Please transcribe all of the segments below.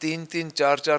3-3, 4-4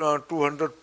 200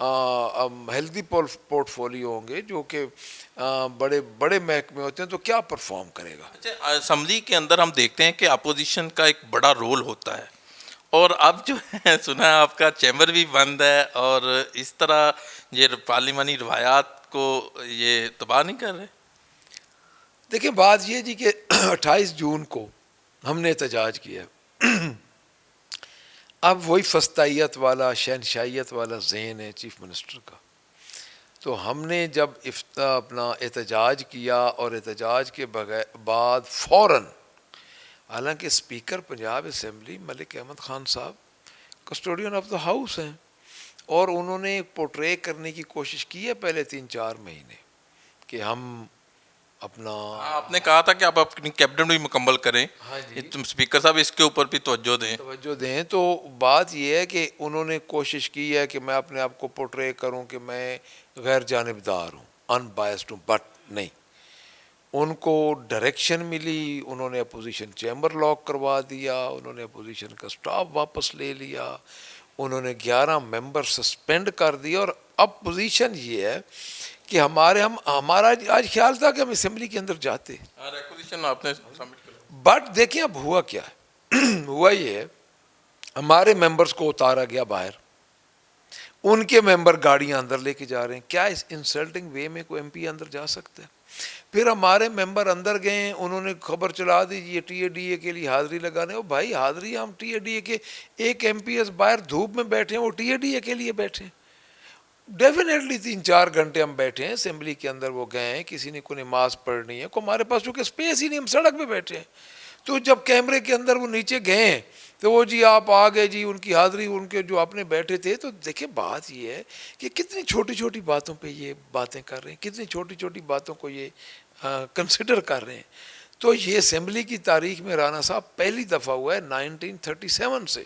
healthy port folio ہوں گے جو کہ بڑے بڑے محکمے ہوتے ہیں تو کیا پرفارم کرے گا؟ اچھا، اسمبلی کے اندر ہم دیکھتے ہیں کہ اپوزیشن کا ایک بڑا رول ہوتا ہے، اور اب جو ہے سنا ہے آپ کا چیمبر بھی بند ہے، اور اس طرح یہ پارلیمانی روایات کو یہ تباہ نہیں کر رہے؟ دیکھیں بات یہ جی کہ 28 جون کو ہم نے احتجاج کیا، اب وہی فسطائیت والا شہنشائیت والا ذہن ہے چیف منسٹر کا، تو ہم نے جب اپنا احتجاج کیا اور احتجاج کے بعد فوراً، حالانکہ اسپیکر پنجاب اسمبلی ملک احمد خان صاحب کسٹوڈین آف دا ہاؤس ہیں، اور انہوں نے پورٹرے کرنے کی کوشش کی ہے پہلے 3-4 مہینے کہ ہم اپنا آپ نے کہا تھا کہ آپ اپنی کیبنٹ بھی مکمل کریں، ہاں جی اسپیکر صاحب اس کے اوپر بھی توجہ دیں۔ توجہ دیں، تو بات یہ ہے کہ انہوں نے کوشش کی ہے کہ میں اپنے آپ کو پورٹرے کروں کہ میں غیر جانبدار ہوں، ان بائسڈ ہوں، بٹ نہیں، ان کو ڈائریکشن ملی، انہوں نے اپوزیشن چیمبر لاک کروا دیا، انہوں نے اپوزیشن کا سٹاف واپس لے لیا، انہوں نے 11 ممبر سسپینڈ کر دیا، اور اب پوزیشن یہ ہے کہ ہمارا آج خیال تھا کہ ہم اسمبلی کے اندر جاتے، ریکوزیشن آپ نے سبمٹ کر، بٹ دیکھیں اب ہوا کیا ہے ہوا یہ ہے ہمارے ممبرز کو اتارا گیا باہر، ان کے ممبر گاڑیاں اندر لے کے جا رہے ہیں، کیا اس انسلٹنگ وے میں کوئی ایم پی اندر جا سکتا ہے؟ پھر ہمارے ممبر اندر گئے، انہوں نے خبر چلا دی یہ ٹی اے ڈی اے کے لیے حاضری لگانے، بھائی حاضری ہم ٹی اے ڈی اے کے ایک ایم پی ایس باہر دھوپ میں بیٹھے ہیں، وہ ٹی اے ڈی اے کے لیے بیٹھے ہیں، ڈیفینیٹلی 3-4 گھنٹے ہم بیٹھے ہیں اسمبلی کے اندر، وہ گئے ہیں کسی نے کوئی نماز پڑھنی ہے، کوئی ہمارے پاس چونکہ اسپیس ہی نہیں، ہم سڑک پہ بیٹھے ہیں، تو جب کیمرے کے اندر وہ نیچے گئے ہیں تو وہ جی آپ آ گئے جی، ان کی حاضری ان کے جو اپنے بیٹھے تھے، تو دیکھیں بات یہ ہے کہ کتنی چھوٹی چھوٹی باتوں پہ یہ باتیں کر رہے ہیں، کتنی چھوٹی چھوٹی باتوں کو یہ کنسیڈر کر رہے ہیں، تو یہ اسمبلی کی تاریخ میں رانا صاحب پہلی دفعہ ہوا ہے 1937 سے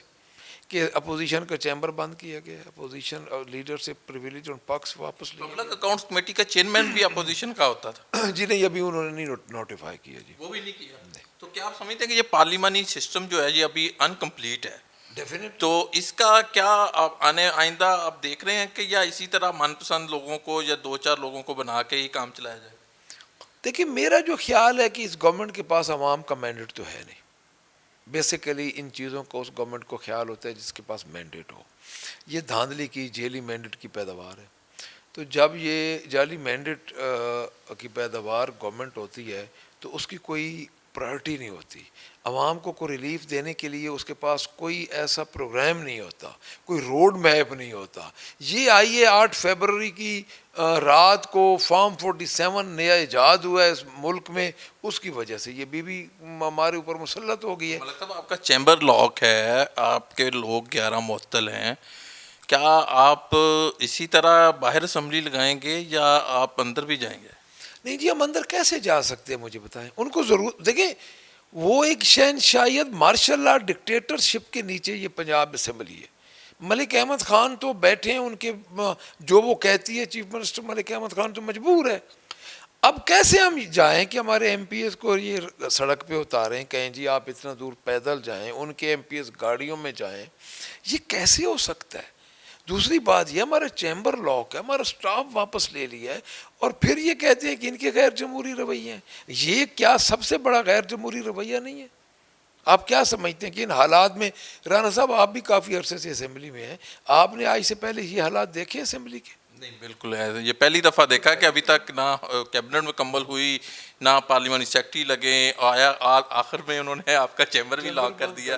کہ اپوزیشن کا چیمبر بند کیا گیا، اپوزیشن لیڈر سے پریویلیج اور پاکس واپس لیا پبلک اکاؤنٹس کمیٹی کا چیئرمین بھی اپوزیشن کا ہوتا تھا؟ گیا۔ جی نہیں، ابھی انہوں نے نہیں نوٹیفائی کیا جی، وہ بھی نہیں کیا؟ تو کیا آپ سمجھتے ہیں کہ یہ پارلیمانی سسٹم جو ہے یہ ابھی انکمپلیٹ ہے؟ ڈیفینیٹ تو اس کا کیا آپ آئندہ آپ دیکھ رہے ہیں کہ یا اسی طرح من پسند لوگوں کو یا 2-4 لوگوں کو بنا کے ہی کام چلایا جائے؟ دیکھیے میرا جو خیال ہے کہ اس گورنمنٹ کے پاس عوام کا مینڈیٹ تو ہے نہیں، بیسیکلی ان چیزوں کو اس گورنمنٹ کو خیال ہوتا ہے جس کے پاس مینڈیٹ ہو، یہ دھاندلی کی جیلی مینڈیٹ کی پیداوار ہے، تو جب یہ جعلی مینڈیٹ کی پیداوار گورنمنٹ ہوتی ہے تو اس کی کوئی پرائرٹی نہیں ہوتی، عوام کو کوئی ریلیف دینے کے لیے اس کے پاس کوئی ایسا پروگرام نہیں ہوتا، کوئی روڈ میپ نہیں ہوتا۔ یہ آئیے 8 فیبروری کی رات کو فارم 47 نیا ایجاد ہوا ہے اس ملک میں، اس کی وجہ سے یہ بھی ہمارے اوپر مسلط ہو گئی ہے۔ ملک صاحب آپ کا چیمبر لاک ہے، آپ کے لوگ 11 معطل ہیں، کیا آپ اسی طرح باہر اسمبلی لگائیں گے یا آپ اندر بھی جائیں گے؟ نہیں جی، ہم اندر کیسے جا سکتے ہیں مجھے بتائیں، ان کو ضرور دیکھیں، وہ ایک شہنشائیت مارشل لا ڈکٹیٹرشپ کے نیچے یہ پنجاب اسمبلی ہے، ملک احمد خان تو بیٹھے ہیں، ان کے جو وہ کہتی ہے چیف منسٹر ملک احمد خان تو مجبور ہے، اب کیسے ہم جائیں کہ ہمارے ایم پی ایس کو یہ سڑک پہ اتاریں، کہیں جی آپ اتنا دور پیدل جائیں، ان کے ایم پی ایس گاڑیوں میں جائیں، یہ کیسے ہو سکتا ہے؟ دوسری بات یہ ہمارا چیمبر لاک ہے، ہمارا سٹاف واپس لے لیا ہے، اور پھر یہ کہتے ہیں کہ ان کے غیر جمہوری رویے ہیں، یہ کیا سب سے بڑا غیر جمہوری رویہ نہیں ہے؟ آپ کیا سمجھتے ہیں کہ ان حالات میں، رانا صاحب آپ بھی کافی عرصے سے اسمبلی میں ہیں، آپ نے آج سے پہلے یہ حالات دیکھے اسمبلی کے؟ نہیں بالکل ہے، یہ پہلی دفعہ دیکھا کہ ابھی تک نہ کیبنٹ مکمل ہوئی، نہ پارلیمانی سیکٹری لگے، آیا آخر میں انہوں نے آپ کا چیمبر بھی لاک کر دیا،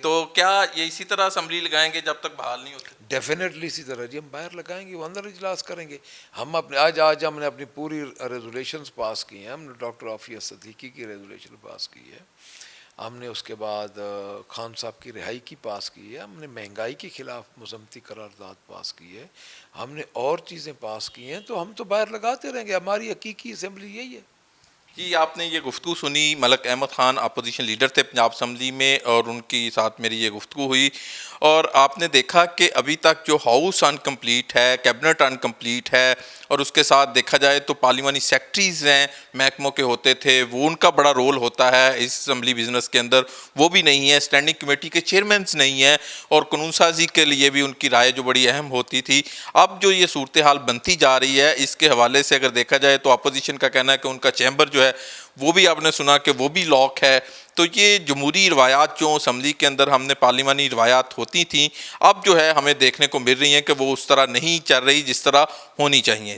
تو کیا یہ اسی طرح اسمبلی لگائیں گے جب تک بحال نہیں ہوتے؟ ڈیفینیٹلی اسی طرح جی، ہم باہر لگائیں گے، وہ اندر اجلاس کریں گے، ہم اپنے آج ہم نے اپنی پوری ریزولیشنز پاس کی ہیں، ہم نے ڈاکٹر عافیہ صدیقی کی ریزولیشن پاس کی ہے، ہم نے اس کے بعد خان صاحب کی رہائی کی پاس کی ہے، ہم نے مہنگائی کے خلاف مذمتی قرارداد پاس کی ہے، ہم نے اور چیزیں پاس کی ہیں، تو ہم تو باہر لگاتے رہیں گے، ہماری حقیقی اسمبلی یہی ہے۔ جی آپ نے یہ گفتگو سنی، ملک احمد خان اپوزیشن لیڈر تھے پنجاب اسمبلی میں، اور ان کی ساتھ میری یہ گفتگو ہوئی، اور آپ نے دیکھا کہ ابھی تک جو ہاؤس انکمپلیٹ ہے، کیبنٹ انکمپلیٹ ہے، اور اس کے ساتھ دیکھا جائے تو پارلیمانی سیکٹریز ہیں محکموں کے ہوتے تھے، وہ ان کا بڑا رول ہوتا ہے اس اسمبلی بزنس کے اندر، وہ بھی نہیں ہے، اسٹینڈنگ کمیٹی کے چیئرمینس نہیں ہیں، اور قانون سازی کے لیے بھی ان کی رائے جو بڑی اہم ہوتی تھی۔ اب جو یہ صورتحال بنتی جا رہی ہے، اس کے حوالے سے اگر دیکھا جائے تو اپوزیشن کا کہنا ہے کہ ان کا چیمبر جو ہے وہ بھی آپ نے سنا کہ وہ بھی لاک ہے۔ تو یہ جمہوری روایات جو اسمبلی کے اندر ہم نے پارلیمانی روایات ہوتی تھیں، اب جو ہے ہمیں دیکھنے کو مل رہی ہیں کہ وہ اس طرح نہیں چل رہی جس طرح ہونی چاہیے۔